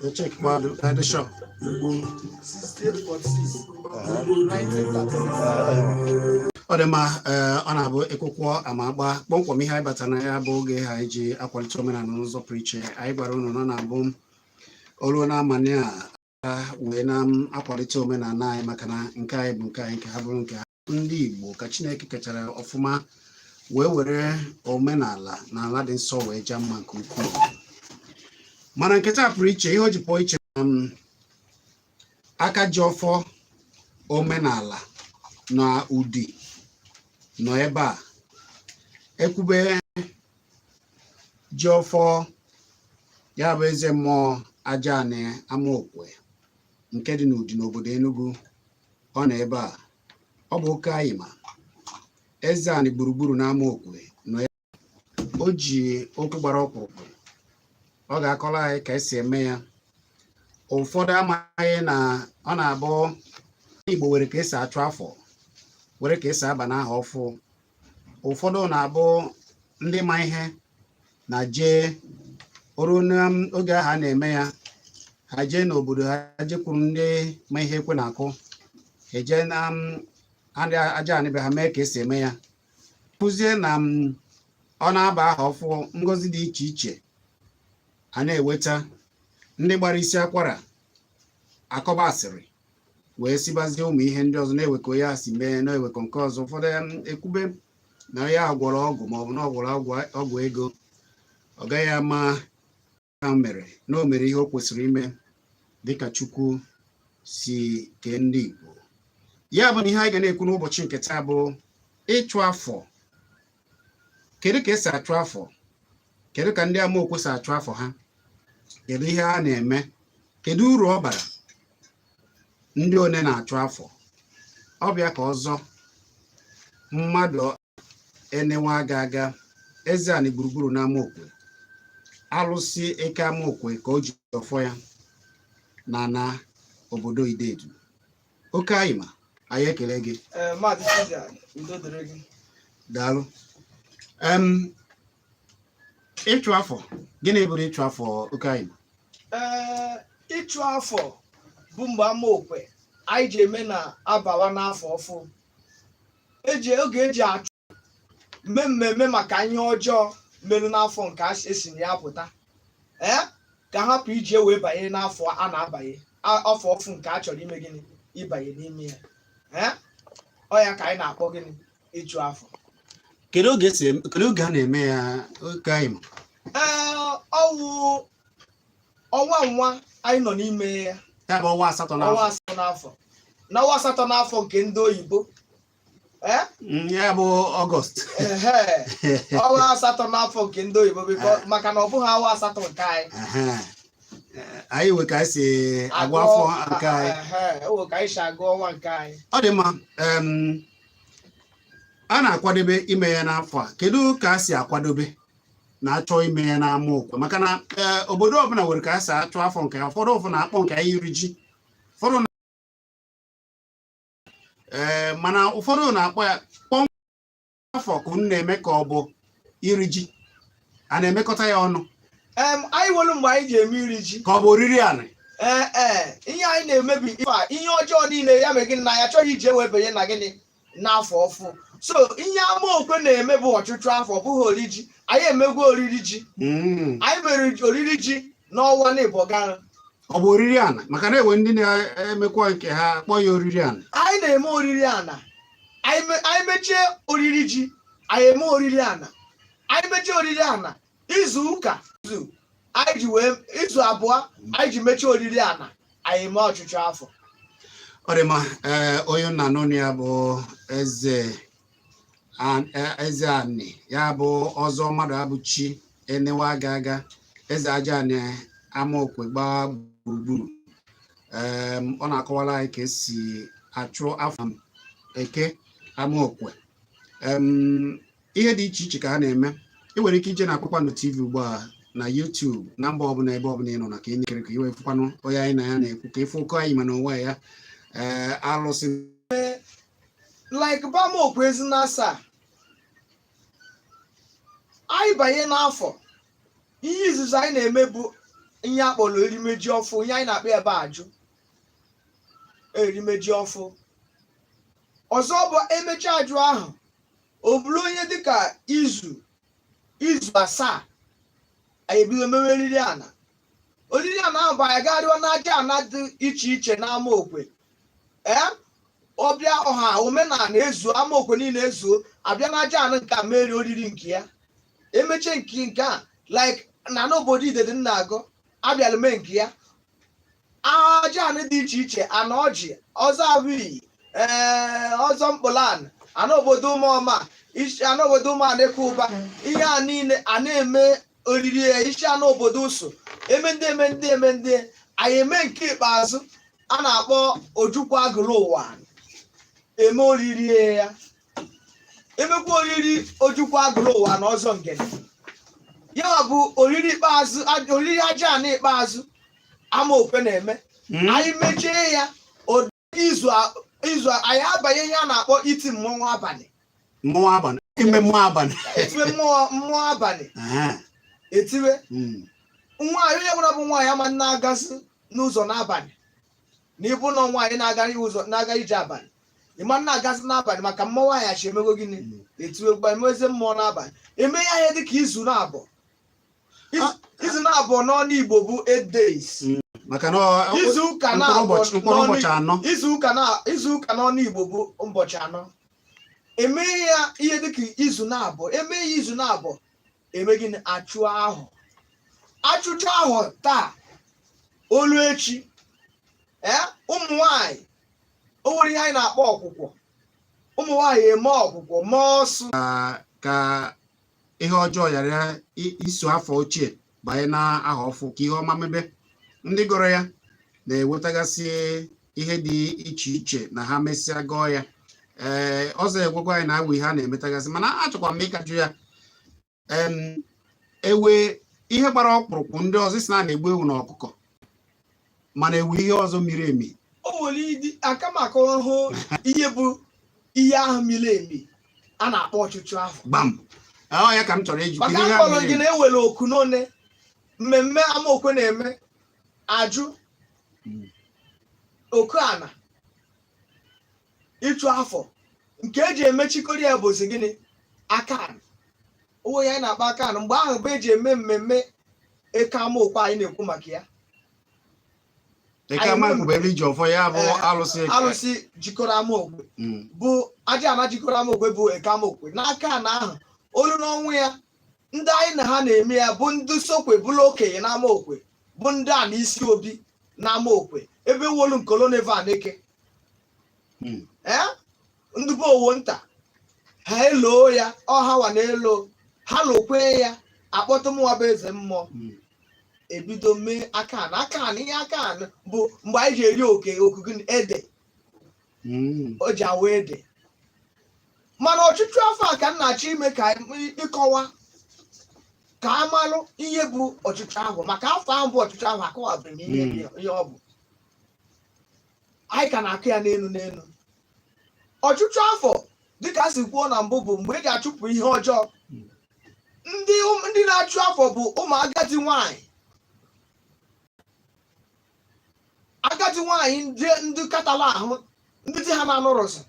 check the shop. 6846. 1936. Ọ dị mma ọ na-abụ ekwụkwọ amagba kpọmkwem ihe anyị batara na ya bụ oge ha ji akwalite omenala n'ụzọ pụrụ iche anyị gwara unu nọ na-abụ olu na-amanye a wee na-akwalite omenala anyị maka na nke anyị bụ nke anyị nke ha bụrụ nke ha ndị Igbo ka Chineke kechara ọfụma wee were omenala na ala dị nsọ wee jaa mma nke ukwuu mana nketa pụrụ iche ihe o ji pụọ iche aka ji ọfọ omenala na ụdị nọ ebe a ekwube ji ọfọ ya bụ eze mmụọ aja anị amaokwe nke dị n'ụdị n'obodo Enugu ọ nọ ebe a ọ bụ oke ayịma eze anị gburugburu na amaokwe nọ ya o ji okwu gbara ọkpụrụkpụ ọ ga-akọrọ anyị ka esi eme ya ụfọdụ amaghị na ọ na-abụ Igbo were ka esi achụ afọ were ka esi aba n'aha ọfụ ụfọdụ na-abụ ndị ma ihe na jee oru n'oge ahụ a na-eme ya ha jee n'obodo ha jekwuru ndị ma ihe ekwe na-akụ eje na aja anịbe ha mee ka esi eme ya kụzie na ọ na-aba aha ọfụ ngozi dị iche iche a na-eweta ndị gbara isi akwara akọba asịrị wee sibazie ụmụ ihe ndị ọzọ na-ewekọ ya si mee na-ewekọ nke ọzọ ụfọdụ ekwube na ya gwọrọ ọgwụ maọbụ na ọ gwọrọ ọgwụ ego ọ gaghị ama ha mere na o mere ihe o kwesịrị ime dịka Chukwu si kee ndị Igbo ya bụ na ihe anyị ga na-ekwu n'ụbọchị nke taa bụ ịchụ afọ. Kedu ka esi achụ afọ? Kedu ka ndị amaokwe si achụ afọ ha? Kedu ihe ha na-eme? Kedu uru ọ bara? Ndị one na-achụ afọ ọbịa ka ọzọ mmadụ enewe aga eze anị gburugburu na amaokwe alụsị eke amaokwe ka o ji ọfọ ya na obodo Idedu oke ayịma anyị ekele gị daalụ. Ịchụ afọ gịnị bụrụ ịchụ afọ oke ayịma? Ịchụ afọ bụ mgbe amaokwe anyị ji eme na abawa n'afọ ọfụ oge eji achụ mme mmemme maka ihe ọjọọ merụ n'afọ nke esi na ya pụta ka hapụ iji wee banye n'afọ a na-abanye afọ ọfụ nke a chọrọ ime gịnị ịbanye n'ime ya ọ ya ka anyị na-akpọ gịnị ịchụ afọ. Kedu oge a na-eme ya oke ayịma? Ọwụ ọnwa nwa anyị nọ n'ime ya ya bụ ọnwa asatọ n'afọ n'ọnwa asatọ n'afọ nke ndị oyibo ya bụ Ọgọst ọnwa asatọ n'afọ nke ndị oyibo maka na ọ bụghị ọnwa asatọ nke anyị nwe ka anyị si agụ afọ nke anyị ka anyị si agụ ọnwa nke anyị. Ọ dị mma a na-akwadobe ime ya n'afọ a kedu ka a si akwadobe na-achọ ime ya n'amaokwe maka na obodo ọbụla nwere ka a si achọ afọ nke ya ụfọdụ na-akpọ nke ya iri ji ụfọdụ mana ụfọdụ na-akpọ ya kpọm afọ ka unu na-eme ka ọ bụ iri ji a na-emekọta ya ọnụ anyị nwere mgbe anyị ji eme iri ji ka ọ bụ oriri anị ihe anyị na-emebi ihe ọjọọ niile ya mere gịnị na ya achọghị iji ewebanye na gịnị n'afọ ọfụ so ihe amaokwe na-eme bụ ọchụchụ afọ ọ bụghị oriri ji anyị emegwa oriri ji anyị mere oriri ji n'ọnwa n'Igbo gara ọ bụ oriri ana maka na enwe ndị na-emekwa nke ha kpọ ya oriri ana. Anyị na-eme oriri ana anyị mechie oriri ji anyị eme oriri ana anyị mechie oriri ana izu ụka anyị ji wee izu abụọ anyị ji mechie oriri ana anyị eme ọchụchụ afọ. Ọ dị mma onye nna n'ọnụ ya bụ eze anị ya bụ ọzọ mmadụ abụchi enewe aga eze aja anị amaokwe gbaa gburugburu ọ na-akọwara anyị ka esi achụ afọ eke amaokwe ihe dị iche iche ka ha na-eme. Ị nwere ike ije na Kpakpando TV ugbu a na YouTube na mba ọbụla ebe ọbụla ị nọ na ka ị na-ekere ka iwefụkwanụ onye anyị na ya na-ekwu ka ịfụ oke anyị mana onwe ya alụsị like amaokwe ezina asaa anyị banye n'afọ ihe izuzu anyị na-eme bụ ihe akpọrọ erimeji ọfụ, ihe anyị na-akpọ ebe ajụ erimeji ọfụ. Ọzọ bụ emechi ajụ ahụ, o buru onye dịka izu 7 anyị ebido mewe oriri ana. Oriri ana ahụ bụ anyị garịọ n'aja ana dị iche iche n'ama okwe. Ọbịa ọha omenala ezuo, ama okwe niile ezuo, abịa n'aja ana nke a mere oriri nke ya. Emeche nke a like na n'obodo Idede na-agụ abịala mee nke ya. Aja ana dị iche iche, ana ọjị, ọzọ abụghị ọzọ mkpụlan, ana obodo ụmụọma, ana obodo ụmụana eke ụba, ihe a niile a na-eme oriri ya. Isi ana obodo ụsụ eme ndị anyị eme nke ikpeazụ a na-akpọ ojukwu agụrụ ụwa, eme oriri ya. Emekwa oriri ojukwu agụrụ ụwa na ọzọ ngene, ya bụ oriri ikpeazụ, oriri aja ana ikpeazụ ama okwe na-eme. Anyị mechie ya izu anyị abanye ihe a na-akpọ iti mmọnwụ abalị. Ime mmụọ abalị. Etiwe mmụọ abalị. Etiwe nwaanyị, onye ọbụla bụ nwaanyị ama na-agazi n'ụzọ n'abalị, na ịbụ na nwaanyị na-aga ije abalị, ịma na-agazi n'abalị maka mmọnwụ anyị achi emego gịnị, etiwe gba emeze mmụọ n'abalị. Eme ya ihe dịka izu na-abụọ. Izu na-abụọ n'ọnụ Igbo bụ 8 days. Maka na izu ụka n'ọnụ Igbo bụ ụbọchị 4. Eme ya ihe dịka izu na-abụọ. Eme ya izu na-abụọ, eme gịnị, achụ ahụ. Achụcha ahụ taa, olu echi ụmụ nwanyị, o nwere ihe anyị na-akpọ ọkwụkwọ. Ụmụ nwanyị eme ọkwụkwọ mee ọsụ ka ihe ọjọọ ghara iso afọ ochie banye na aha ọfụ, ka ihe ọma mebe. Ndị gọrọ ya na-ewetagasị ihe dị iche iche na ha mesịa gọọ ya. Ọzọ egwekwa anyị na-awụ ihe a na-emetagasị, mana achọkwa m ịkajụ ya. Ewe ihe gbara ọkpụrụkpụ ndị ọzọ si na-egbu ewu na ọkụkọ, mana ewu ihe ọzọ miri emi. O nwere ịdị akamakọ hụ ihe bụ ihe ahụ miri emi a na-akpọ ọchụchụ ahụ. Gbam. Ya ka m chọrọ iji maka akpọrọ gị na ewere oku n'one mmemme amaokwe na-eme ajụ oku ana ịchụ afọ, nke eji emechikọrọ ya bụzi gịnị, akan. Onwe ya anyị na-akpa akan. Mgbe ahụ bụ eji eme mmemme eke amaokwe anyị na-ekwu maka ya. Eke amaokwe bụ eri ji ọfọ, ya bụ alụsị jikọrọ amaokwe, bụ aja ana jikọrọ amaokwe bụ eke amaokwe. N'aka ana ahụ, olu n'ọnwụ ya, ndị anyị na ha na-eme ya bụ ndị sokwe bụrụ okenye n'ama okwe, bụ ndị a na isi obi n'ama okwe, ebe wolu nkolonevan eke ndị bụ owo nta ha eloo ya, ọhawa na elo ha lokwe ya, akpọtụ mụwa bụ eze mmụọ, ebido mee akan. Ihe akan bụ mgbe anyị ji eri okuku ede, o ji awa ede. Mana ọchụchụ afọ a ka m na-achọ ime ka ịkọwa ka amalụ ihe bụ ọchụchụ ahụ, maka afọ ahụ bụ ọchụchụ ahụ akọwabere ihe ọ bụ. Anyị ka na-akụ ya n'elu. Ọchụchụ afọ dịka a si kwuo na mbụ bụ mgbe eji achụpụ ihe ọjọọ. Ndị na-achụ afọ bụ ụmụ agadi nwanyị. Agadi nwanyị ndị katala ahụ, ndị di ha na-anụrụzi,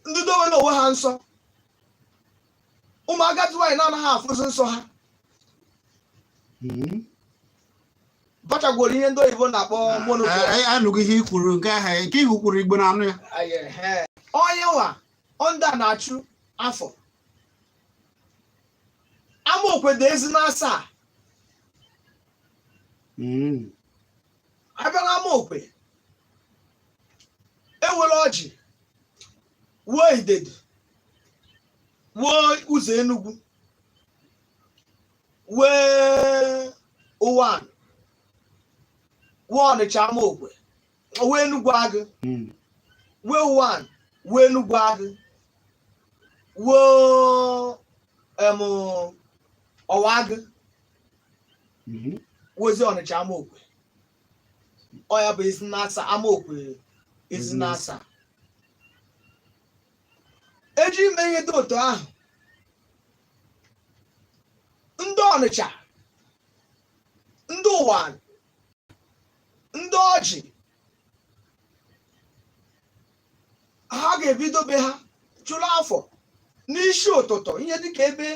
ndị dowere onwe ha nsọ. Ụmụ agadi nwanyị na-anaghị afụzi nsọ ha, bachagworo ihe ndị oyibo na-akpọ monogamy. Anụghị ihe ikwuru nke ahụ, nke ihu kwuru Igbo na anụ ya. Onye nwa onda na-achụ afọ. Amaokwe dị ezi na 7. Abịa na amaokwe, ewere ọjị wuo Idede, wuo ụzọ Enugwu, wee ụwan, wuo Ọnịcha amaokwe, wuo Enugwu agụ, wuo ụwan, wuo Enugwu agụ, wuo ọwa agụ, wozi Ọnịcha amaokwe. Ọ ya bụ ezi na 7 amaokwe, ezi na 7. Eji ime ihe dị otu ahụ, ndị Ọnịcha, ndị Ụwan, ndị Ọjị, ha ga-ebido be ha chụrụ afọ n'isi ụtụtụ ihe dịka ebe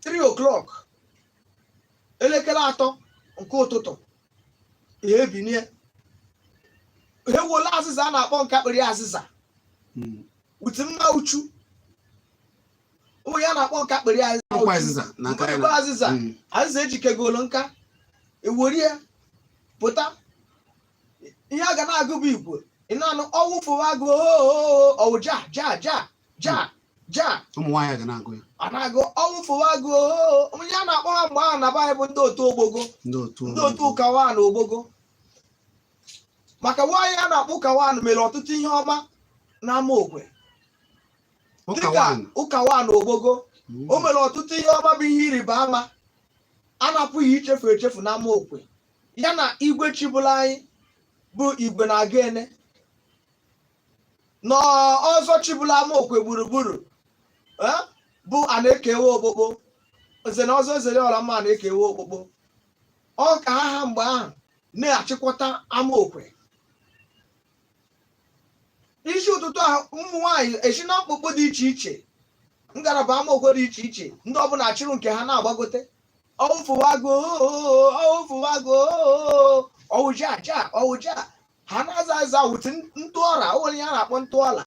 3 o'clock, elekere 3 nke ụtụtụ, ihe ebinie ewela azịza a na-akpọ nkakpịrị azịza uti mma uchu ụmụ ya na-akpọ nkakpịrị azịza azịza ejikegolo nka ewere ya pụta ihe a ga na-agụ bụ Igbo ị na-anụ ọwụ fụwa agụ ọwụ ja ja ja ja ja ụmụ nwaanyị ga na-agụ ya a na-agụ ọwụ fụwa agụ onye a na-akpọ ha mgbe ahụ na be anyị bụ ndị otu ogbogo, ndị otu ụkawa na ogbogo, maka nwaanyị a na-akpọ ụkawanụ mere ọtụtụ ihe ọma n'ama okwe dịka ụkawa na ogbogo. O mere ọtụtụ ihe ọma bụ ihe ịrịba ama a na-apụghị ichefu echefu n'ama okwe, ya na igwe chibụla anyị bụ igwe na-aga ene n'ọzọ chibụla ama okwe gburugburu bụ a na-ekewe okpokpo nze na ọzọ ezere ọla mma na-ekewe okpokpo. Ọ ka ha mgbe ahụ na-achịkọta ama okwe. Isi ụtụtụ ahụ ụmụ nwaanyị esi na mkpụkpụ dị iche iche, ngalaba ama okwe dị iche iche, ndị ọbụla chịrị nke ha na-agbagote ọwụfụwago ọwụfụwago ọwụja ja ọwụja, ha na-aza aza wụti ntụọra onwere ihe a na-akpọ ntụọla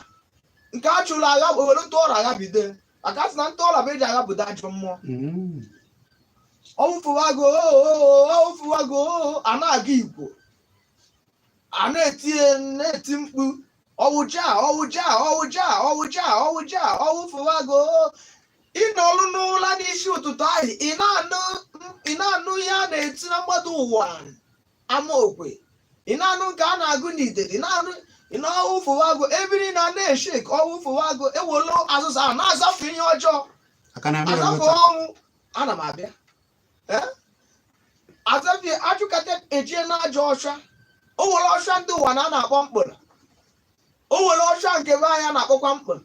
nke a chụrụ agha were ntụọra agha bido maka sị na ntụọla bụ eji agha bido ajọ mmụọ. Ọwụfụwago ọwụfụwago a na-aga Igbo a na-eti mkpu ọwụja ọwụja ọwụja ọwụja ọwụja ọwụfụwago. Ịnọrụ n'ụla n'isi ụtụtụ ahụ ị na-anụ ihe a na-eti na mgbada ụwa ama okwe, ị na-anụ nke a na-agụ n'ideri, ị na-ọwụfụwago ebiri na na-eshek ọwụfụwago ewelu azụza a na-azafe ihe ọjọọ azafe ọnwụ. Ana m abịa azafe achụkata ejie na ajọ ọcha. O nwere ọcha ndị ụwa na a na-akpọ mkpụrụ, o nwere ọcha nke be anya na-akpọkwa mkpụrụ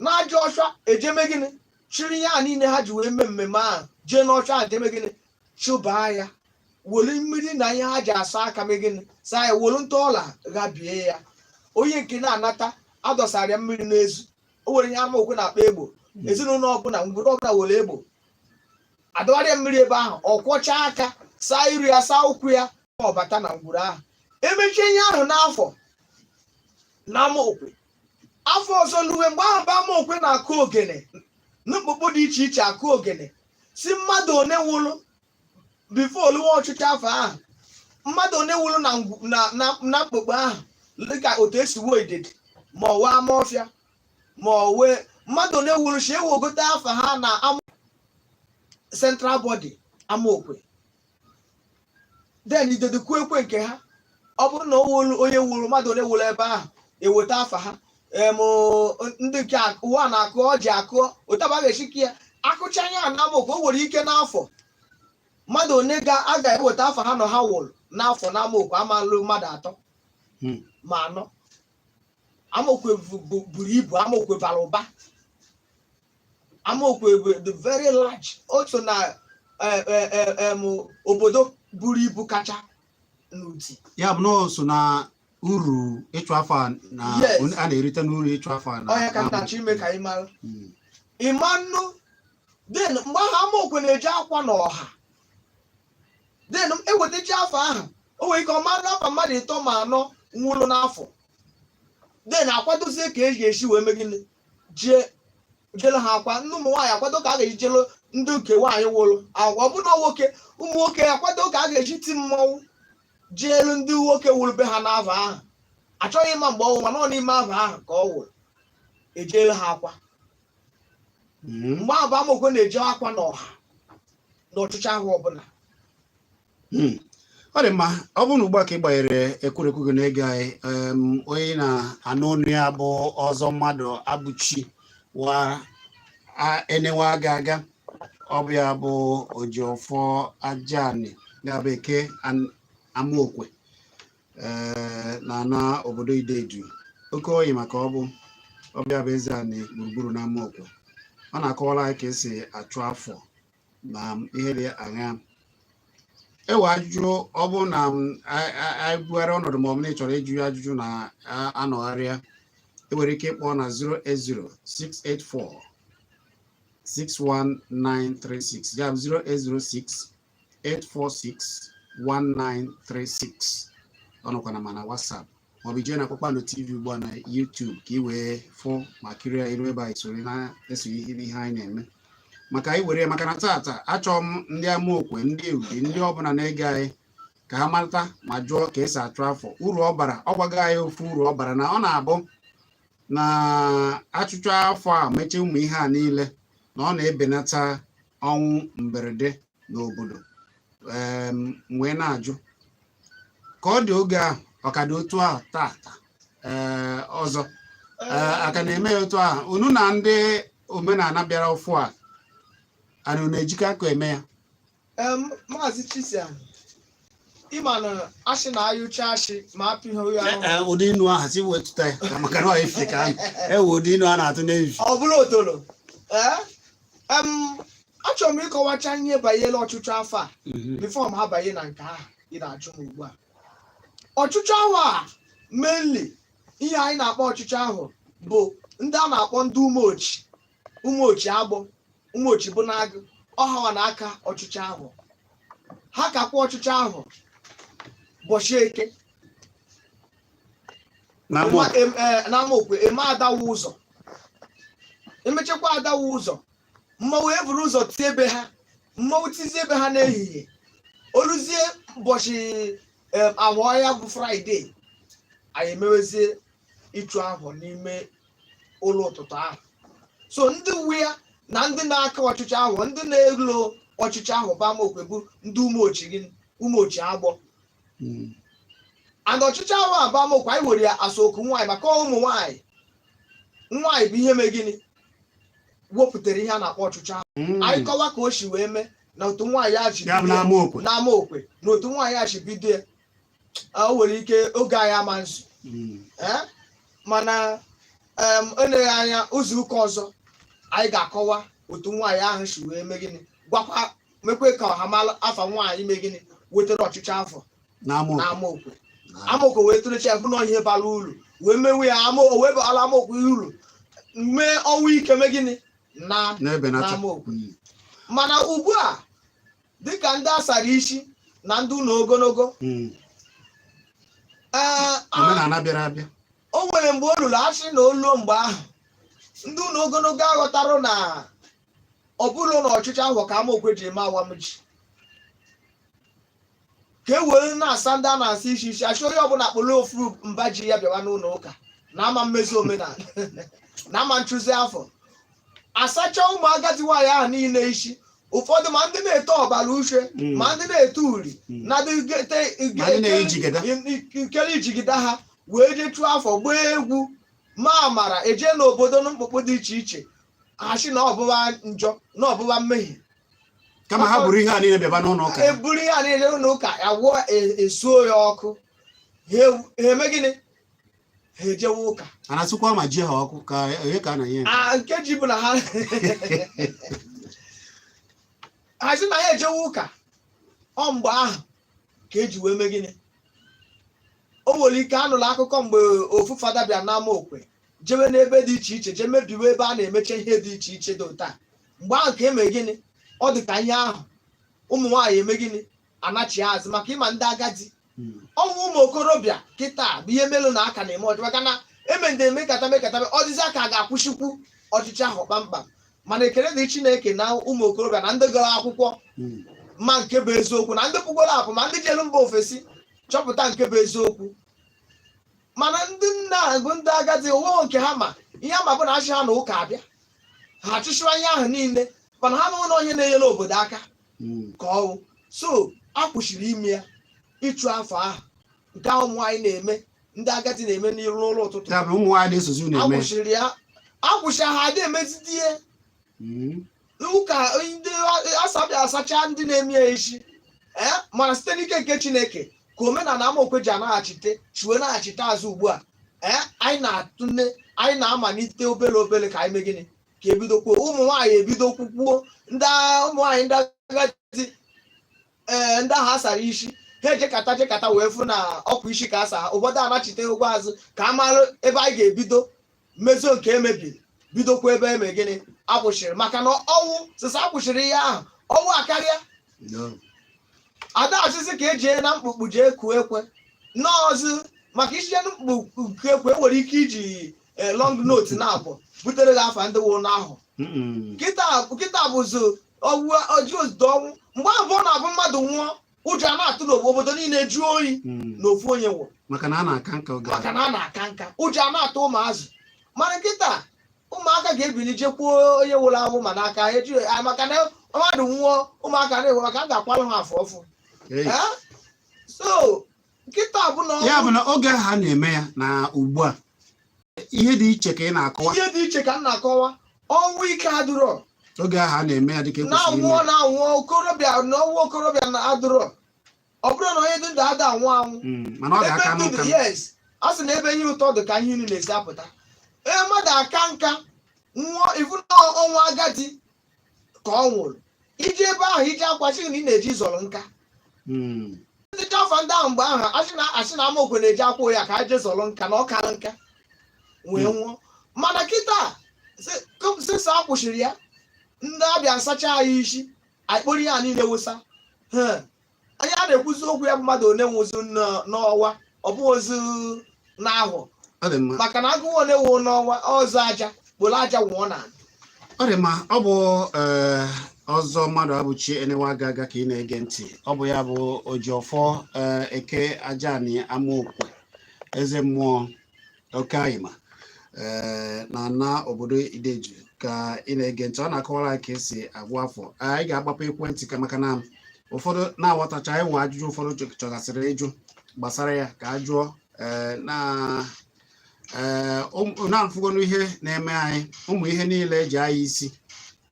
na ajọ ọcha ejeme gịnị chiri ya niile ha ji wee mee mmemme ahụ jee n'ọcha ahụ jeme gịnị chụbaa ya wolu mmiri na ihe ha ji asa aka mee gịnị saa ya wolu ntọọla ga bie ya. Onye nke na-anata adọsara ya mmiri n'ezu. O nwere ihe ama okwe na-akpa egbo, ezinụlọ ọbụla ngwuru ọbụla were egbo adọgharịa mmiri ebe ahụ ọ kwọcha aka saa iru ya saa ụkwụ ya ọ bata na ngwuru ahụ. Emechie ihe ahụ n'afọ na ama okwe, afọ ọzọ n'uwe mgbe ahụ bụ ama okwe na-akụ ogene n'mkpụkpụ dị iche iche akụ ogene si mmadụ one nwụrụ bifo oluwe ọchịchị afọ ahụ, mmadụ one nwụrụ na mkpụkpụ ahụ dịka otu esi wuo idede ma ọ wee ama ọfịa ma ọ wee mmadụ one nwụrụ si ewe ogote afọ ha na ama central body ama okwe den idedekwu ekwe nke ha. Ọ bụrụ na onye nwụrụ mmadụ one nwụrụ ebe ahụ eweta afa ha ndị nke ụwa na-akụ ọjị akụọ ụtaba ga-echike ya akụcha anya na ama okwe. O nwere ike n'afọ mmadụ one a ga-eweta afa ha nọ ha nwụrụ n'afọ na ama okwe amalụ mmadụ 3 ma 4. Ama okwe buru ibu, ama okwe bara ụba, ama okwe the very large, otu na obodo buru ibu kacha n'ụdị ya bụ na o so na uru ịchụ afọ na a na-erite n'uru ịchụ afọ na ọya ka ntachi ime ka ị mara ịmanụ. Den mgbe ahụ ama okwe na-eji akwa na ọha den ewetachi afọ ahụ o nwere ike ọma afọ mmadụ 3 ma 4 nwụrụ n'afọ den akwadozie ka eji esi wee megide jele ha akwa. Ndị ụmụ nwaanyị akwado ka a ga-eji jelo ndị nke nwaanyị nwụrụ agwa. Ọ bụ na nwoke ụmụ nwoke akwado ka a ga-eji ti mmọnwụ jeelu ndị nwoke wụrụ be ha n'afọ ahụ. Achọghị ịma mgbe ọnwụ mana ọ n'ime afọ ahụ ka ọ wụrụ ejeelu ha akwa. Mgbe ahụ bụ ama okwe na-eje akwa na ọha na ọchịchị ahụ ọbụla. Ọ dị mma, ọ bụrụ na ugbu a ka ị gbanyere ekwurekwu gị na-ege anyị onye na-anụ ọnụ ya bụ ọzọ mmadụ abụchi wa enewe aga ọ bụ ya bụ Ojiọfọ Ajani ga-abụ Eke Amaokwe na obodo Idedu. Oke oyi maka ọbịa bụ eze anị gburugburu na Amaokwe. Ọ na-akọwara anyị ka esi achụ afọ na ihe dị anya ewe ajụjụ ọ bụ na anyị bugharị ọnọdụ ma ọ bụ na ị chọrọ ịjụ ajụjụ na anọgharịa enwere ike ịkpọ na 08068461936 ya bụ 08068461936 ọnụkwana mana WhatsApp maọbụ jee na Kpakpando TV ugbu a na YouTube ka ị wee fụ ma kirie iru ebe anyị soro na-eso ihe anyị na-eme maka anyị were maka na tata achọrọ m ndị amaokwe ndị udi ndị ọbụla na-ege anyị ka ha malata ma jụọ ka esi achụ afọ uru ọ bara ọ gwago anyị ofu uru ọ bara na ọ na-abụ na achụchụ afọ a mechie ụmụ ihe a niile na ọ na-ebenata ọnwụ mberede n'obodo wee na-ajụ ka ọ dị oge ahụ ọka dị otu ahụ tata ọzọ aka na-eme ya otu ahụ unu na ndị omenala bịara ụfụ a ana unu ejikọ aka eme ya Maazị Chizzy ịma na ashị na ayụcha ashị ma apụ ihe ya ụdị inu ahụ si wetụta ya maka na ọ efe ka ewe ụdị inu a na-atụ n'efi ọ bụrụ otolo achọrọ m ịkọwacha ihe banyere ọchụchụ afọ a bifo m ha banye na nke ahụ ị na-ajụ m ugbu a ọchụchụ ahụ a mainly ihe anyị na-akpọ ọchụchụ ahụ bụ ndị a na-akpọ ndị umeochi agbọ umeochi bụ n'agụ ọhawa na aka ọchụchụ ahụ ha kakwa ọchụchụ ahụ ụbọchị eke n'amaokwe eme adawa ụzọ emechakwa adawa ụzọ mmanwụ eburu ụzọ tie ebe ha mmanwụ tizie ebe ha n'ehihie oluzie ụbọchị abụọ ya bụ fraịde anyị emewezie ịchụ ahụ n'ime ụlọ ụtụtụ ahụ so ndị uwe ya na ndị na-aka ọchịchị ahụ ndị na-elo ọchịchị ahụ bụ amaokwe bụ ndị umeochi agbọ and ọchịchị ahụ abụ amaokwe anyị were ya asokwu nwaanyị maka ụmụ nwaanyị bụ ihe mee gịnị wepụtara ihe a na-akpọ ọchịchị ahụ anyị kọwa ka o si wee mee na otu nwaanyị a ji n'amaokwe na otu nwaanyị a ji bido ya o nwere ike oge anyị ama nzu mana eleghị anya ụzọ ụka ọzọ anyị ga-akọwa otu nwaanyị ahụ si wee mee gịnị gwakwa mekwe ka ọha mara afa nwaanyị mee gịnị wetara ọchịchị afọ amaokwe wee tụrụcha ya bụ na ihe bara uru wee mewe ya wee bara amaokwe uru mee ọnwụ ike mee gịnị na amaokwe mana ugbu a dịka ndị asara isi na ndị ụlọ ogologo o nwere mgbe o lụrụ asị na oluo mgbe ahụ ndị ụlọ ogologo aghọtarụ na ọ bụrụ na ọchịchị ahụ ka amaokwe ji eme awam ji ka e were na-asa ndị a na-asa isi isi achị onye ọbụla kpụrụ ofu mba ji ya bịawa n'ụlọ ụka na ama mmezi omenala na ama nchụzi afọ asacha ụmụ agadi nwaanyị ahụ niile isi ụfọdụ ma ndị na-ete ọbara uche ma ndị na-ete uri na nkere ijigide ha wee jee chụọ afọ gbaa egwu ma amara eje n'obodo na mkpụkpụ dị iche iche achị na ọbụwa njọ na ọbụwa mmehie kama ha buru ihe a niile bịaba n'ụlọ ụka eburu ihe a niile n'ụlọ ụka awụọ esuo ya ọkụ ha eme gịnị ha ejewe ụka a na-asụkwa ma ji ha ọkụ ka onye ka a na-enye nke ji bụ na ha hazi na ya ejewe ụka ọ mgbe ahụ ka eji wee mee gịnị o nwere ike anụrụ akụkọ mgbe ofu fada bịa n'amaokwe jewe n'ebe dị iche iche jee mebiwe ebe a na-emeche ihe dị iche iche dị taa mgbe ahụ ka eme gịnị ọ dị ka ihe ahụ ụmụ nwaanyị eme gịnị anachi azụ maka ịma ndị agadi ọnwụ ụmụ okorobịa kịta bụ ihe melụ na aka na-eme ọjọọ maka na eme ndị emekata ọ dịzi aka ga-akwụsịkwu ọchịchị ahụ kpamkpam mana ekele dị Chineke na ụmụ okorobịa na ndị gara akwụkwọ ma nke bụ eziokwu na ndị pụgoro apụ ma ndị jelu mba ofesi chọpụta nke bụ eziokwu mana ndị nna bụ ndị agadi onwe nke ha ma ihe ama bụ na achị ha na ụka abịa ha achụchụwa ihe ahụ niile mana ha bụ na onye na-enyere obodo aka ka ọwụ so akwụsịrị ime ya ịchụ afọ ahụ nke ahụ ụmụ nwaanyị na-eme ndị agadi na-eme n'iru n'ụlọ ụtụtụ akwụsịrị ya akwụsịrị ha adị emezidie ụka ndị asabịa asacha ndị na-eme ya isi mana site n'ike nke Chineke ka omenala amaokwe ji anaghachite chiwe naghachite azụ ugbu a anyị na-amalite obere ka anyị mee gịnị ka ebidokwa ụmụ nwaanyị ebidokwukwuo ndị ụmụ nwaanyị ndị agadi ndị ahụ asara isi ha ejekata wee fụ na ọkwa isi ka asa ụfọdụ anachite ụgwọ azụ ka a mara ebe anyị ga-ebido mmezo nke emebiri bidokwa ebe eme gịnị akwụsịrị maka na ọnwụ sịsa akwụsịrị ihe ahụ ọnwụ akarịa ada achịsị ka ejie na mkpukpu jee kuo ekwe nọọzụ maka isi na mkpukpu nke ekwe enwere ike iji long note na-abụ butere gị afa ndị nwụrụ n'ahụ kịta bụzi ojiozdo ọnwụ mgbe abụọ na-abụ mmadụ nwụọ ụjọ a na-atụ n'obodo niile jụọ oyi na ofu onye nwụrụ maka na a na-aka nka ụjọ a na-atụ ụmụazụ mana nkịta ụmụaka ga-ebili jekwuo onye nwụrụ anwụ ma n'aka maka na mmadụ nwụọ ụmụaka na-ewe maka a ga-akwalụ ha afọ ọfụ so nkịta bụ na ya bụ na oge ha na-eme ya na ugbu a ihe dị iche ka ị na-akọwa ihe dị iche ka m na-akọwa ọnwụ ike adụrọ oge ahụ a na-eme ya dịka na-anwụọ na-anwụọ okorobịa na ọnwụ okorobịa na adụrọ ọ bụrụ na onye dị ndụ ada anwụ anwụ mana ọ ga-aka n'ụka yes a sị na ebe ihe ụtọ dị ka ihe unu na-esi apụta ee mmadụ aka nka nwụọ ifu na ọnwa agadi ka ọ nwụrụ iji ebe ahụ iji akwachi na ị na-eji zọrọ nka ndị chafa ndị ahụ mgbe ahụ asị na amaokwe na-eji akwụ ya ka ha jee zọrọ nka na ọ kara nka wee nwụọ mana kịta sịsa akwụsịrị ya ndị abịa nsacha anyị isi akpụrụ ya niile wụsa anyị a na-ekwuzi okwu ya bụ mmadụ one nwụzi n'ọwa ọ bụ ozu n'ahụ maka na agụwa one wụ n'ọnwa ọzọ aja kpụrụ aja nwụọ na ọ dị mma ọ bụ ọzọ mmadụ abụchi enewa aga ka ị na-ege ntị ọ bụ ya bụ Ojiọfọ Eke Ajani Amaokwe eze mmụọ Okayima na ana obodo Ideji ka ị na-ege ntị ọ na-akọwara ka esi agwụ afọ anyị ga-agbapụ ekwentị ka maka na ụfọdụ na-aghọtacha anyị nwe ajụjụ ụfọdụ chọgasịrị ịjụ gbasara ya ka a jụọ na-afụgonụ ihe na-eme anyị ụmụ ihe niile eji anyị isi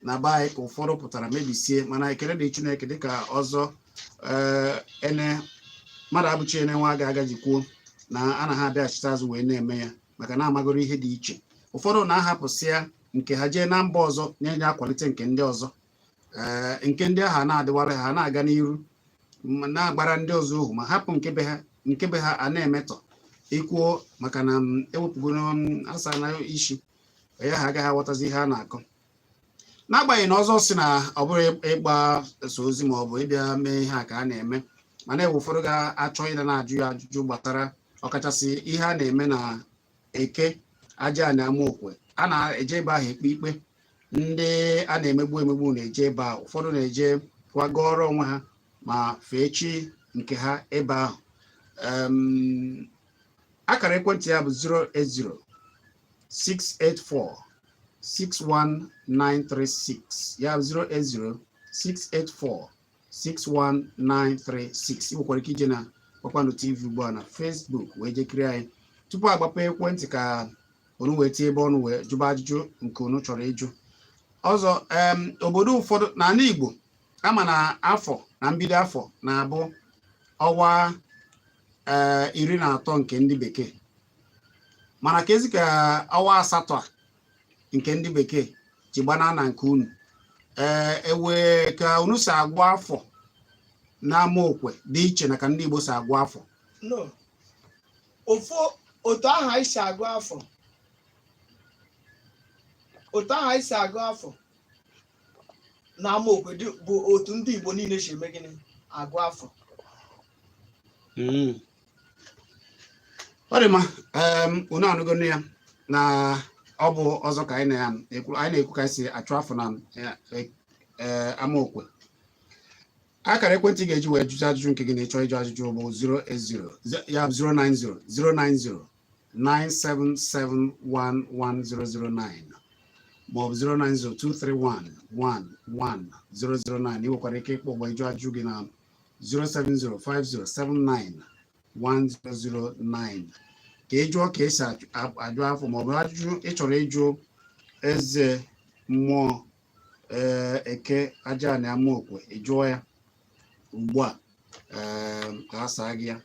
na be anyị ka ụfọdụ pụtara mebisie mana ekele dị Chineke dịka ọzọ mmadụ abụchi enenwa agaji kwuo na a na ha abịachite azụ wee na-eme ya maka na amagoro ihe dị iche ụfọdụ na-ahapụsịa nke ha jee na mba ọzọ na-enye akwalite nke ndị ọzọ nke ndị ahụ na-adịwara ha na-aga n'iru na-agbara ndị ọzọ ohu ma hapụ nke be ha a na-emetọ ikwuo maka na ewepụgoro asa na isi ya ha agaghị aghọtazi ihe a na-akọ n'agbanyeghị na ọzọ si na ọ bụrụ ịgba so ozi ma ọ bụ ịbịa mee ihe a ka a na-eme mana ewe ụfọdụ ga-achọ ịda na-ajụ ya ajụjụ gbasara ọkachasị ihe a na-eme na Eke Ajani Amaokwe a na-eje ebe ahụ ekpe ikpe ndị a na-emegbu na-eje ebe ahụ ụfọdụ na-eje kwagọrọ onwe ha ma fee chi nke ha ebe ahụ akara ekwentị ya bụ 08068461936 ya bụ 08068461936 ị nwekwara ike ije na Kpakpando TV ugbu a na Facebook wee jekiri anyị tupu agbapụ ekwentị ka onu wee tie ebe ọnụ wee jụba ajụjụ nke onu chọrọ ịjụ ọzọ obodo ụfọdụ na ala Igbo ama na afọ na mbido afọ na-abụ ọnwa 13 nke ndị bekee mana ka ezi ka ọnwa 8 nke ndị bekee ji gbana na nke unu ewe ka unu si agwụ afọ na Amaokwe dị iche na ka ndị Igbo si agwụ afọ no otu ahụ anyị si agụ afọ na Amaokwe bụ otu ndị Igbo niile si eme gịnị agụ afọ ọ dị mma unu anụgonu ya na ọ bụ ọzọ ka anyị na-ekwu ka anyị si achụ afọ na Amaokwe akara ekwentị ga-eji wee jụta ajụjụ nke gị na-ịchọ ịjụ ajụjụ bụ 09097711009 maọbụ 09023111009 ị nwekwara ike ịkpọ ụgbọ ịjụ ajụjụ gị na 07050791009 ka ị jụọ ka esi ajụ afọ maọbụ ajụjụ ị chọrọ ịjụ eze mmụọ Eke Ajani Amaokwe ị jụọ ya ugbu a ka a saa gị ya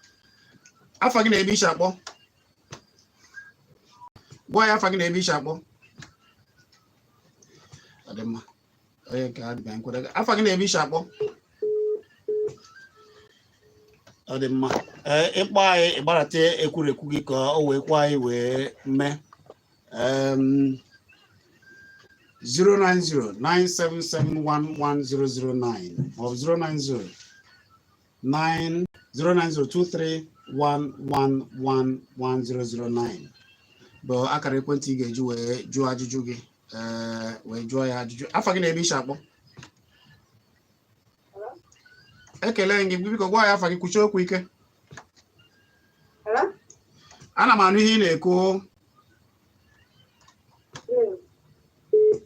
afa gị na-ebe iche akpọ gwa ya afa gị na-ebe iche akpọ adịmma onye ka adịba nkwere afọ gị na-ebe ishi akpọ ọ dị mma ịkpọ anyị ịgbarata ekwurekwu gị ka o wee kwa anyị wee mee 09097711009 maọbụ 09023111009 bụ akara ekwentị ị ga-eji wee jụọ ajụjụ gị wee jụọ ya ajụjụ afọ gị na-ebe ishi akpọ ekele gị biko gwa ya afa gị kwuchie okwu ike ana m anụ ihe ị na-ekwu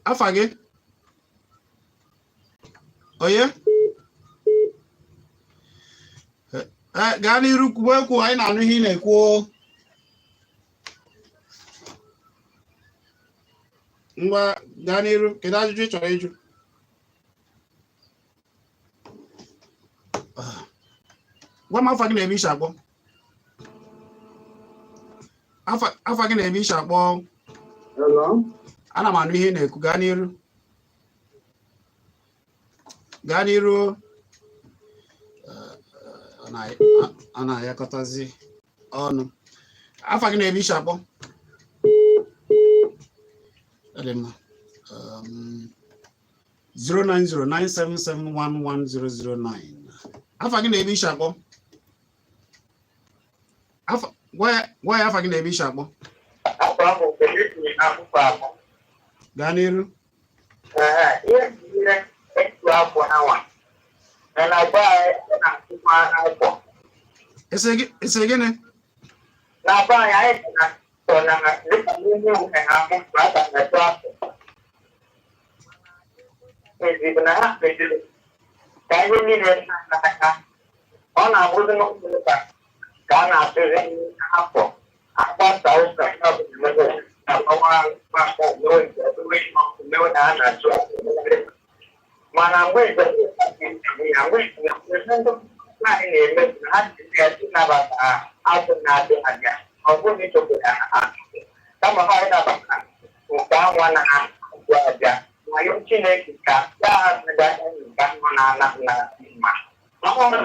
afa gị onye gaa n'iru kwuo okwu anyị na-anụ ihe ị na-ekwu ngwa gaa n'iru kedu ajụjụ ị chọrọ ịjụ gwa m afa gị na-ebe ishi akpọ afa gị na-ebe ishi akpọ ana m anụ ihe na-ekwu gaa n'iru ọ na-ayakọtazi ọnụ afa gị na-ebe ishi akpọ dị mma 09097711009 afa gị na-ebe ishi akpọ gwa ya afa gị na-ebe ishi akpọ gaa n'iru ese gịnị ka ihe niile n'aka ọ na-abụzi n'ụlọụka ka a na-atụzi afọ agbasa ụka na a na-achụ mana mgbe ndị na-eme ha ji nabata azụ na-adị abịa ọ bụghị ịchọpụ ya kama ha ịnabata nke anwa na abịa ma yọ Chineke ka ya aga ka nọ na mma ahụ bụ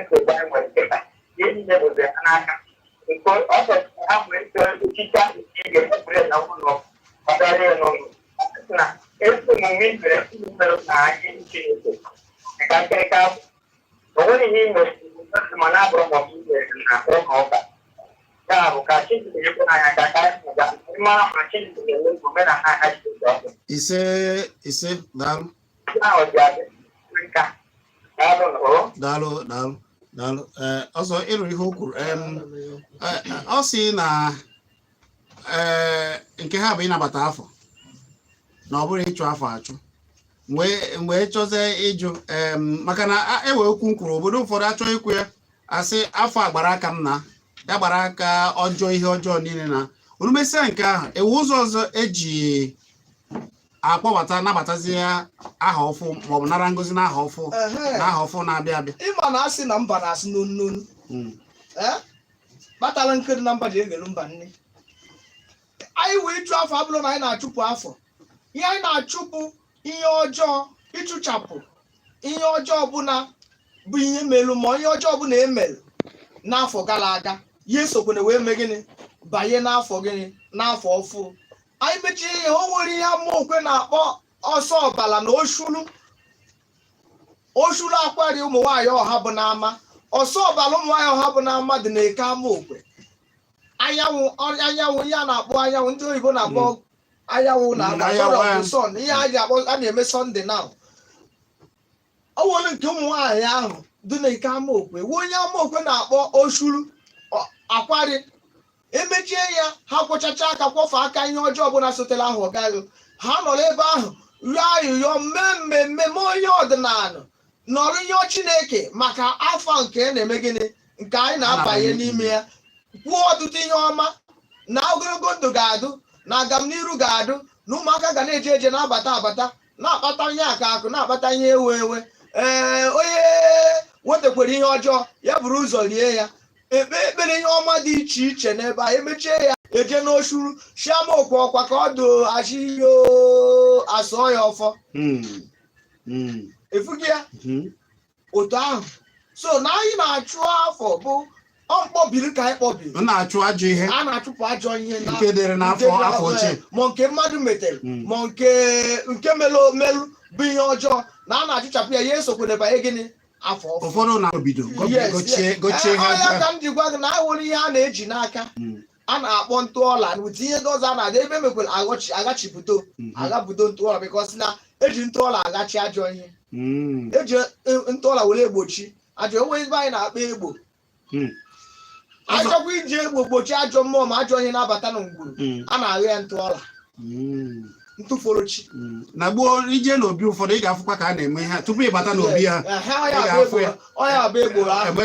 nsogbu anyị nwere kịta ihe niile bụzi ha n'aka nke ọ chọrọ ha nwere ike echicha nke ị ga-ekwere na ụlọ ọdara n'ụlọ na ezi omume mere mere na anyị Chineke ka nkịrịka o nwere ihe ime ma na-abụrụ maọbụ imere na ụlọ ụka ya bụ ka Chineke nyekwe n'anya ka ka anyị mụga mara ma Chineke na-eme omenala ha Chineke ise daalụ ahụ dị adị nka daalụ ọzọ ịrụ ihe o kwuru ọ sị na nke ha bụ ịnabata afọ na ọ bụrụ ịchụ afọ achụ mgbe chọzie ịjụ maka na ewe okwu m kwuru obodo ụfọdụ achọghị ikwu ya asị afọ agbara aka m na ya gbara aka ọjọọ ihe ọjọọ niile na onumesịa nke ahụ ewu ụzọ ọzọ eji akpọbata nabatazi ya aha ọfụ maọbụ nara ngozi n'aha ọfụ n'aha ọfụ na-abịa abịa ịma na asị na mba na-asị n'onu kpatara nkiri na mba ji egelu mba nne anyị wee ịchụ afọ abụrụ na anyị na-achụpụ afọ ihe anyị na-achụpụ ihe ọjọọ ịchụchapụ ihe ọjọọ ọbụla bụ ihe melu ma ihe ọjọọ ọbụla emelu n'afọ gara aga ya esokwana wee mee gịnị banye n'afọ gịnị n'afọ ọfụ anyị mechie ihe o nwere ihe amaokwe na-akpọ ọsọ ọbala na oshulu akwari ụmụ nwaanyị ọha bụ n'ama ọsọ ọbala ụmụ nwaanyị ọha bụ n'ama dị na-eke amaokwe anyanwụ ihe a na-akpọ anyanwụ ndị oyibo na-akpọ anyanwụ na son ihe a ji akpọ a na-eme sọnde na ọ nwere nke ụmụ nwaanyị ahụ dị na-eke amaokwe wuo onye amaokwe na-akpọ oshulu akwari emechie ya ha kwụchacha aka kwọfe aka ihe ọjọọ ọbụla sotere ahụ ọgaghị ha nọrọ ebe ahụ rịọ ayụyọ mee mmemme ma onye ọdịnala nọrọ ihe Chineke maka afọ nke na-eme gịnị nke anyị na-abanye n'ime ya kwuo ọtụtụ ihe ọma na ogologo ndụ ga-adụ na agamniru ga-adụ na ụmụaka ga na-eje eje na-abata abata na-akpata ihe akụ na-akpata ihe ewe onye wetakwara ihe ọjọọ ya buru ụzọ lie ya ekpere ihe ọma dị iche iche n'ebe a emechie ya eje n'oshuru shiama okwe ọkwa ka ọ do ashiyo asọ ya ọfọ efugi ya otu ahụ so na anyị na-achụ afọ bụ ọmkpọbiri ka anyị kpọbiri ọ na-achụ ajọ ihe a na-achụpụ ajọ ihe nke dịrị n'afọ ochie ma nke mmadụ metere ma nke melu bụ ihe ọjọọ na a na-achụchapụ ya ya esokwenebanye gịnị afọ ọfọ ụfọdụ na-obido gochie ha ya ka m ji gwa gị na ahụrụ ihe a na-eji n'aka a na-akpọ ntụọla na ụdị ihe ndị ọzọ a na-adị ebe mekwere aghachipụto aghabudo ntụọla bikọs na eji ntụọla aghachi ajọ ihe eji ntụọla were egbochi ajọ onwe ebe anyị na-akpa egbo achọkwa iji egbo gbochi ajọ mmụọ ma ajọ ihe na-abata na ngwuru a na-agha ya ntụọla ntụforochi na gboo ije n'obi ụfọdụ ị ga-afụkwa ka a na-eme ihe tupu ịbata n'obi ha ọya bụ egboro ahụ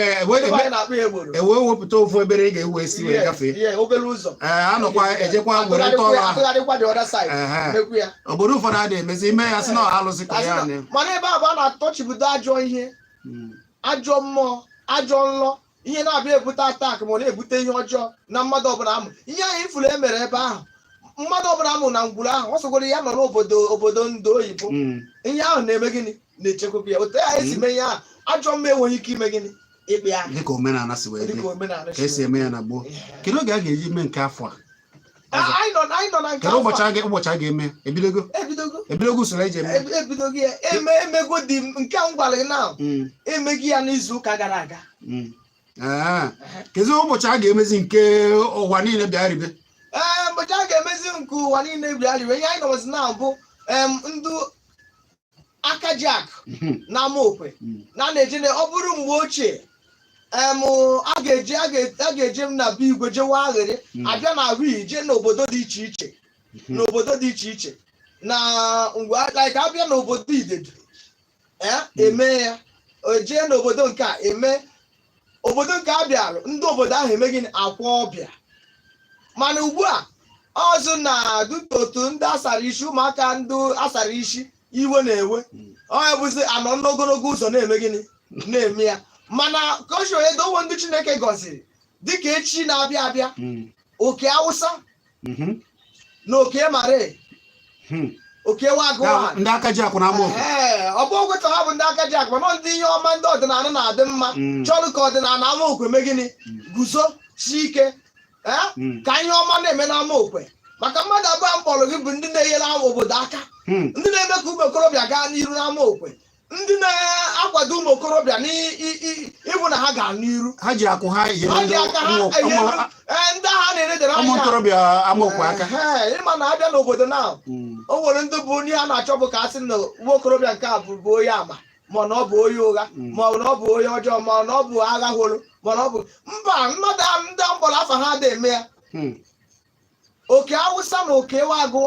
ewee wepụta ofu ebere ị ga-ewe esi wee gafee obere ụzọ anọkwa ejekwa were ntọala obodo ụfọdụ a na-emezi ime ya sị na ọha alụsị ka ya mana ebe ahụ a na-atọchibido ajọ ihe ajọ mmụọ ajọ nlọ ihe na-abịa ebute atak ma ọ na-ebute ihe ọjọọ na mmadụ ọbụla amụ ihe ahụ ifuru emere ebe ahụ mmadụ ọbụla amụ na ngwuru ahụ ọ sogoro ya nọ n'obodo ndị oyibo ihe ahụ na-eme gịnị na-echekwa ya otu ya esi mee ihe ahụ ajọ mma enweghị ike ime gịnị ịkpị ya dịka omenala si wee dị ka esi eme ya na gboo kedu oge a ga-eji mee nke afọ a anyị nọ na nke kedu ụbọchị a ga-eme ebidogo usoro eji eme ebidogo ya emego dị nke a m gwara gị na emeghị ya n'izu ụka gara aga kedu ụbọchị a ga-emezi nke ụwa niile bịa ribe ụbọchị a ga-emezi nke ụwa niile bịa ribe ihe anyị nọzi na bụ ndụ aka ji akụ na amaokwe na-eje ọ bụrụ mgbe ochie a ga-eje m na be igwe jewe aghịrị abịa na ri jee n'obodo dị iche iche na mgbe ka abịa n'obodo idedo eme ya jee n'obodo nke a eme obodo nke a bịara ndị obodo ahụ eme gịnị akwa ọbịa mana ugbu a ọzọ na dute otu ndị asara isi ụmụaka ndị asara isi iwe na-ewe onye bụzi anọ n'ogologo ụzọ na-eme gịnị na-eme ya mana kọsho edowo ndị Chineke gọziri dịka echi na-abịa abịa oke Awụsa na oke Mare oke Wagụ ndị aka ji akụ na ama ọ bụ ogweta ha bụ ndị aka ji akụ mana ndị ihe ọma ndị ọdịnala na-adị mma chọrọ ka ọdịnala amaokwe mee gịnị guzo si ike ka ihe ọma na-eme n'ama okwe maka mmadụ abụọ mkpọrọ gị bụ ndị na-enyere obodo aka ndị na-eme ka ụmụ okorobịa gaa n'iru n'ama okwe ndị na-akwado ụmụ okorobịa n'ịbụ na ha gaa n'iru ha ji akụ ha ndị agha na-eredere ụmụ ntorobịa ama okwe aka ịma na abịa n'obodo na o nwere ndị bụ ihe a na-achọ bụ ka a sị na nwa okorobịa nke a bụ onye ama ma na ọ bụ onye ụgha ma na ọ bụ onye ọjọọ ma na ọ bụ agha hụrụ ma na ọ bụ mba mmadụ ndị mkpọrọ afọ ha dị eme ya oke Awụsa na oke Wagụ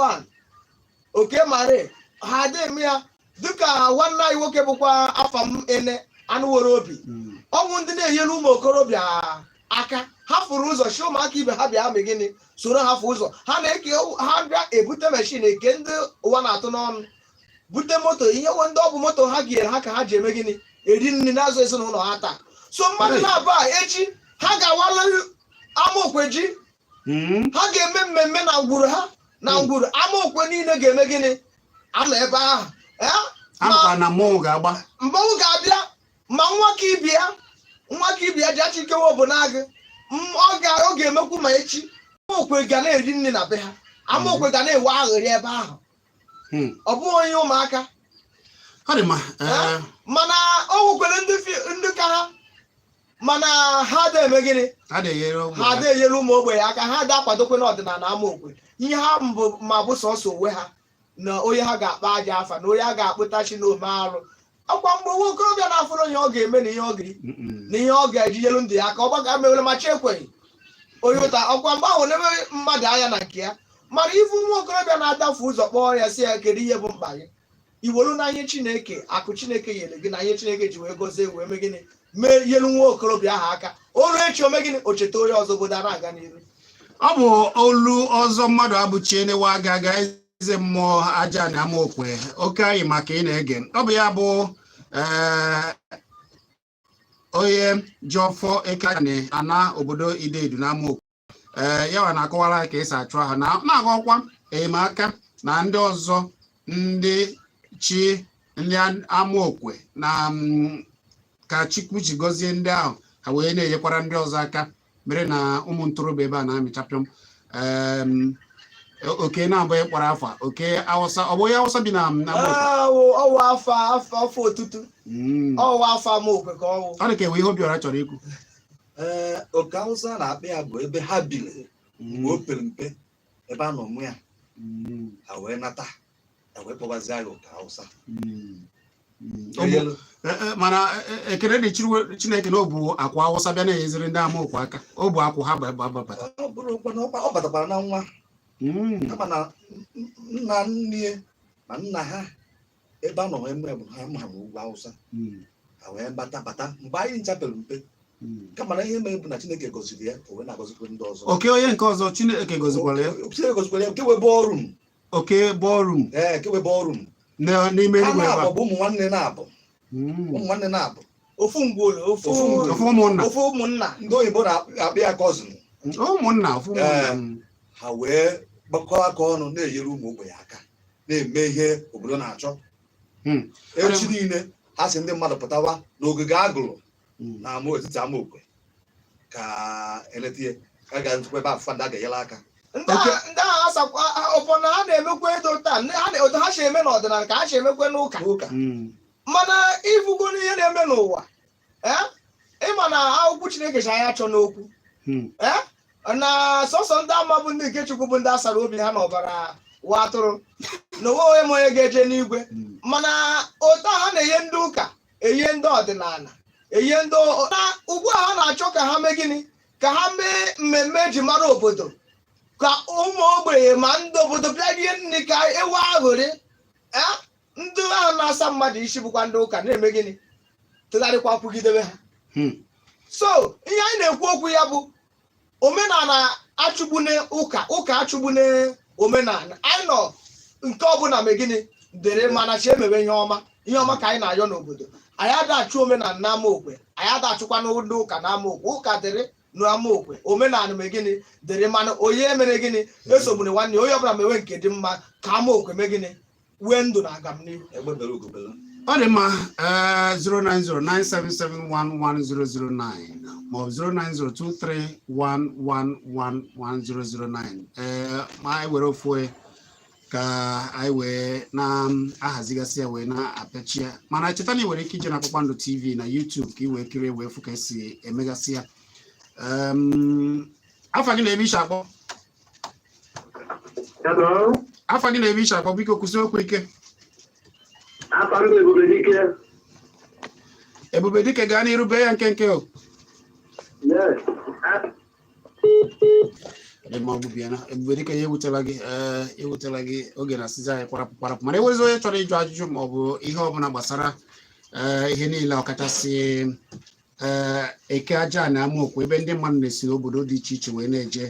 oke Mare ha dị eme ya dịka nwanne anyị nwoke bụkwa afa m ene anụ were obi ọnwụ ndị na-enyere ụmụ okorobịa aka ha fụrụ ụzọ chi ụmụaka ibe ha bịa mee gịnị soro ha fụ ụzọ ha na-eke ha bịa ebute meshin eke ndị ụwa na-atụ n'ọnụ bute moto ihe nwe ndị ọ bụ moto ha ga-ere ha ka ha ji eme gịnị eri nri na-azụ ezinụlọ ha taa so mmadụ na-abụọ echi ha ga-awala amaokwe ji ha ga-eme mmemme na ngwuru ha na ngwuru amaokwe niile ga-eme gịnị anọ ebe ahụ na mmọnwụ ga-agba mmanwụ ga-abịa ma nwa ka ibia ji achọ ikewe obodo agị ọ ga-emekwu ma echi amaokwe ga na-eri nri na be ha amaokwe ga na-ewe aghịrị ebe ahụ ọ bụghị onye ụmụaka mana o nwekwere ndị ka ha mana ha da eme gịnị ha da enyere ụmụ ogbenye aka ha da akwadokwe n'ọdịnala amaokwe ihe ha mbụ ma bụ sọsọ onwe ha na onye ha ga-akpa aja afa na onye ha ga-akpụtachi n'ome arụ ọkwa mgbe nwa okorobịa na-afụrụ onye ọ ga-eme na ihe ọ ga-eri na ihe ọ ga-eji nyelu ndụ ya ka ọ gbaga mewere ma chi ekweghị onye ụta ọkwa mgbe ahụ na-eme mmadụ anya na nke ya mara ifu nwa okorobịa na-adafu ụzọ kpọọ ya si ya kedu ihe bụ mkpa gị iwelu na ihe Chineke akụ Chineke nyere gị na ihe Chineke ji wee gozie wee mee gịnị mee yelu nwa okorobịa ahụ aka olu echi ome gịnị o cheta onye ọzọ obodo na-aga n'iru ọ bụ olu ọzọ mmadụ abụchie newe aga eze mmụọ aja na amaokwe oke anyị maka ị na-ege ọ bụ ya bụ onye ji ọfọ eke ana obodo Idedu na amaokwe ya na-akọwara ka esi achụ ha na-agọkwa enyemaka na ndị ọzọ ndị chi ndị amaokwe na ka Chukwu ji gọzie ndị ahụ ha wee na-enyekwara ndị ọzọ aka mere na ụmụ ntorobịa ebe a na-amịchapịọm oke na-abụghị kpọrọ afa oke awụsa ọ bụ onye awụsa bi na ọwụ afọ otutu ọwụ afọ amaokwe ka ọ dị ka enwe ihe Obiora chọrọ ikwu oke awụsa na-akpị ya bụ ebe ha biri mgbe o pere mpe ebe a nọ mụ ya ha wee nata wee kpọbazie ya oke awụsa mana ekele dị Chineke na ọ bụ akwa awụsa bịa na-enyeziri ndị amaokwe aka ọ bụ akwụ ha gbabata ọ batakwara na nwa kama na nna nne na nna ha ebe a nọ eme bụ ha ma ugwu awụsa ha wee bata mgbe anyị nchapere mpe kama na ihe mere bụ na Chineke gọziri ya o wee na-agọzikwa ndị ọzọ oke onye nke ọzọ Chineke gọzikwara ya nke webe ọrụ oke bọọrụ nke webe ọrụ n'ime ha na-abụ bụ ụmụ nwanne na-abụ ofu ngwolo ofu ụmụnna ndị oyibo na-akpị ya cousin ụmụnna ha wee gbakọọ aka ọnụ na-enyere ụmụ ogbenye aka na-eme ihe obodo na-achọ echi niile ha si ndị mmadụ pụtawa n'ogige agụrụ na etiti amaokwe ka eletie ka ga-ezukwa ebe afụfa ndị a ga-enyere aka ndị agha asakwa ụfọdụ ha na-emekwa edo taa otu ha si eme n'ọdịnala ka ha si emekwa n'ụka mana ifugo n'ihe na-eme n'ụwa ịma na akwụkwọ Chineke si anya achọ n'okwu na sọsọ ndị ama bụ ndị nke Chukwu bụ ndị asara obi ha n'ọbara wa atụrụ na onwe m onye ga-eje n'igwe mana otu ha na-enye ndị ụka enye ndị ọdịnala enye ndị na ugbu a ha na-achọ ka ha mee gịnị ka ha mee mmemme eji mara obodo ka ụmụ ogbenye ma ndị obodo bịa rie nri ka ewe aghụrị ndị ahụ na-asa mmadụ isi bụkwa ndị ụka na-eme gịnị tụgharịkwa kwugidebe ha so ihe anyị na-ekwu okwu ya bụ omenala achụgbune ụka achụgbune omenala anyị nọ nke ọbụla mee gịnị dere mana chi emewe ihe ọma ka anyị na-ayọ n'obodo anyị ada achụ omenala na amaokwe anyị ada achụkwa ndị ụka na amaokwe ụka dere na amaokwe omenala mee gịnị dere mana onye mere gịnị esogbune nwanne onye ọbụla mewe nke dị mma ka amaokwe mee gịnị wee ndụ na agamnihu ọ dị mma 09097711009 maọbụ 09023111009 ma anyị were ofu ka anyị wee na-ahazigasị ya wee na-apịachi ya mana cheta na ị nwere ike ije na Kpakpando TV na YouTube ka ị wee kirie wee fụ ka esi emegasị ya afa gị na-ebe iche akpọ afa gị na-ebe iche akpọ biko kwụsị okwu ike Ebubedike gaa n'irube ya nkenke o Ebubedike ya ewutela gị oge na asịza anyị kwarapụ mana enwezi onye chọrọ ịjụ ajụjụ ma ọ bụ ihe ọbụla gbasara ihe niile ọkachasị eke aja na amaokwu ebe ndị mmadụ na-esi n'obodo dị iche iche wee na-eje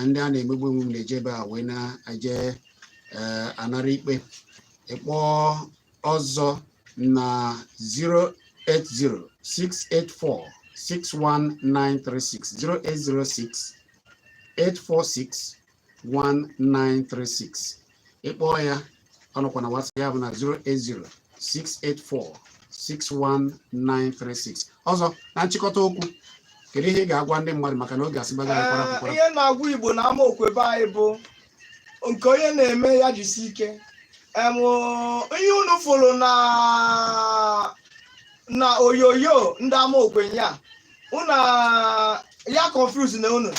ndị a na-emegbu emume na-eje ebe a wee na-eje anara ikpe ịkpọ ọzọ na 08068461936 08068461936 ịkpọ ya ọnụkwa na WhatsApp ya bụ na 08068461936 ọzọ na nchịkọta okwu kedu ihe ị ga-agwa ndị mmadụ maka na oge asịbaga ya kwara ihe na-agwa Igbo na amaokwe be anyị bụ nke onye na-eme ya jisi ike ihe unu fụrụ na oyoyo ndị amaokwe ya unu ya confuse na unu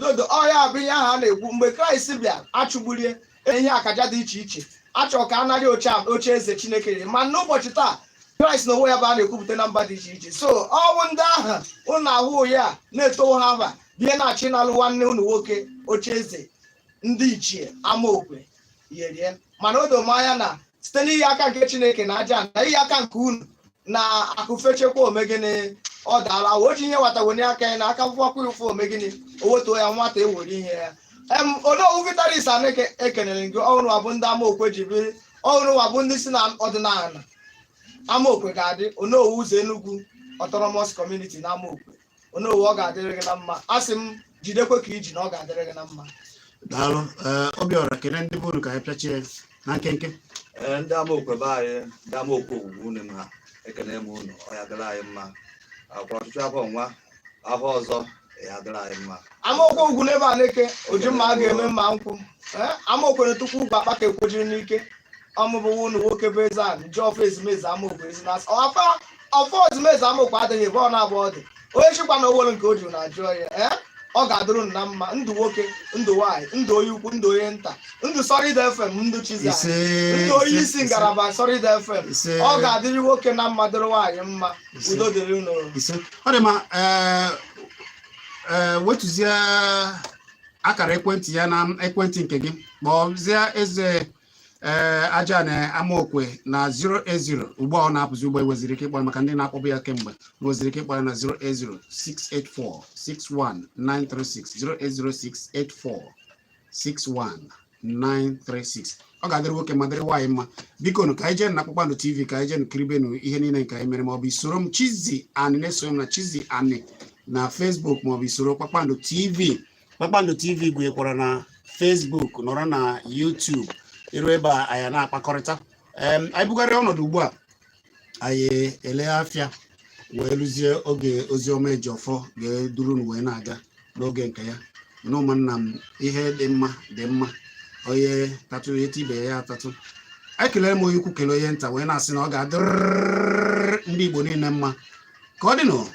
dodo ọya bụ ihe ahụ a na-ekwu mgbe Kraịst bịa achụgburie ihe akaja dị iche iche achọrọ ka a narị oche eze Chineke ma n'ụbọchị taa Kraịst na onwe ya bụ a na-ekwupụta na mba dị iche iche so ọnwụ ndị ahụ unu ahụ ya na-etowo ha aba bie na-achị n'alụ nwanne unu nwoke oche eze ndị ichie amaokwe yerie mana o doo m anya na site n'ihe aka nke Chineke na aja na ihe aka nke unu na akụfechekwa omegịnị ọ daala o ji ihe nwatawenye aka ya na aka fụfakwa ụfụ omegịnị o wetuo ya nwata ewere ihe ya onowu Vitalis Aneke ekenere gị ọhụrụ abụ ndị amaokwe ji biri ọhụrụ abụ ndị si na ọdịnala amaokwe ga-adị onowu ụzọ Enugu Autonomous Community na amaokwe onowu ọ ga-adịrị gị na mma asị m jidekwe ka iji na ọ ga-adịrị gị na mma. Daalụ. Obiora kene ndị bụ unu ka anyị pịachie na nkenke. Ndị amaokwe be anyị, ndị amaokwe owuwu unu m ha ekene m unu, ọ ya dịrị anyị mma. Akwa ọchịchị afọ nwa afọ ọzọ ya dịrị anyị mma. Amaokwe ugwu n'ebe a n'eke oji mma a ga-eme mma nkwụ. Amaokwe na-etukwu ugwu akpa ka ekwojiri n'ike ọmụbụwa unu nwoke bụ eze a ji ọfọ ezumezu amaokwe ezi na ọfọ ezumezu amaokwe adịghị ebe ọ na-abụ ọ dị onye chịkwa na owere nke o ji na-ajụ ya ọ ga-adịrụ unu na mma ndụ nwoke ndụ nwaanyị ndụ onye ukwu ndụ onye nta ndụ Solid FM ndụ Chizzy ndụ onye isi ngalaba Solid FM ọ ga-adịrị nwoke na mma dịrị nwaanyị mma udo dịrị unu. Ọ dị ma wetuzie akara ekwentị ya na ekwentị nke gị kpọzie eze aja na amaokwe na 080 ugbu a ọ na-apụzi ugbo weziri ike ịkpọ maka ndị na-akpọbụ ya kemgbe weziri ike ịkpọ ya na 08068461936 08068461936 ọ ga-adịrị nwoke ma dịrị nwaanyị mma. Biko nụ ka anyị jee na Kpakpando TV ka anyị jee nkiribenu ihe niile nke anyị mere maọbụ isoro m Chizzy Ani na-eso m na Chizzy Ani na Facebook maọbụ isoro Kpakpando TV. Kpakpando TV gụnyekwara na Facebook nọrọ na YouTube iru ebe a anyị na-akpakọrịta. Anyị bugharịa ọnọdụ ugbu a anyị ele afịa wee lụzie oge oziọma Ejiofọ ga-eduru wee na-aga n'oge nke ya na ụmụnna m ihe dị mma dị mma onye tatụ eti ibe ya atatụ. Anyị kelere m onye ukwu kelee onye nta wee na-asị na ọ ga-adịrị ndị Igbo niile mma ka ọ dị nụ.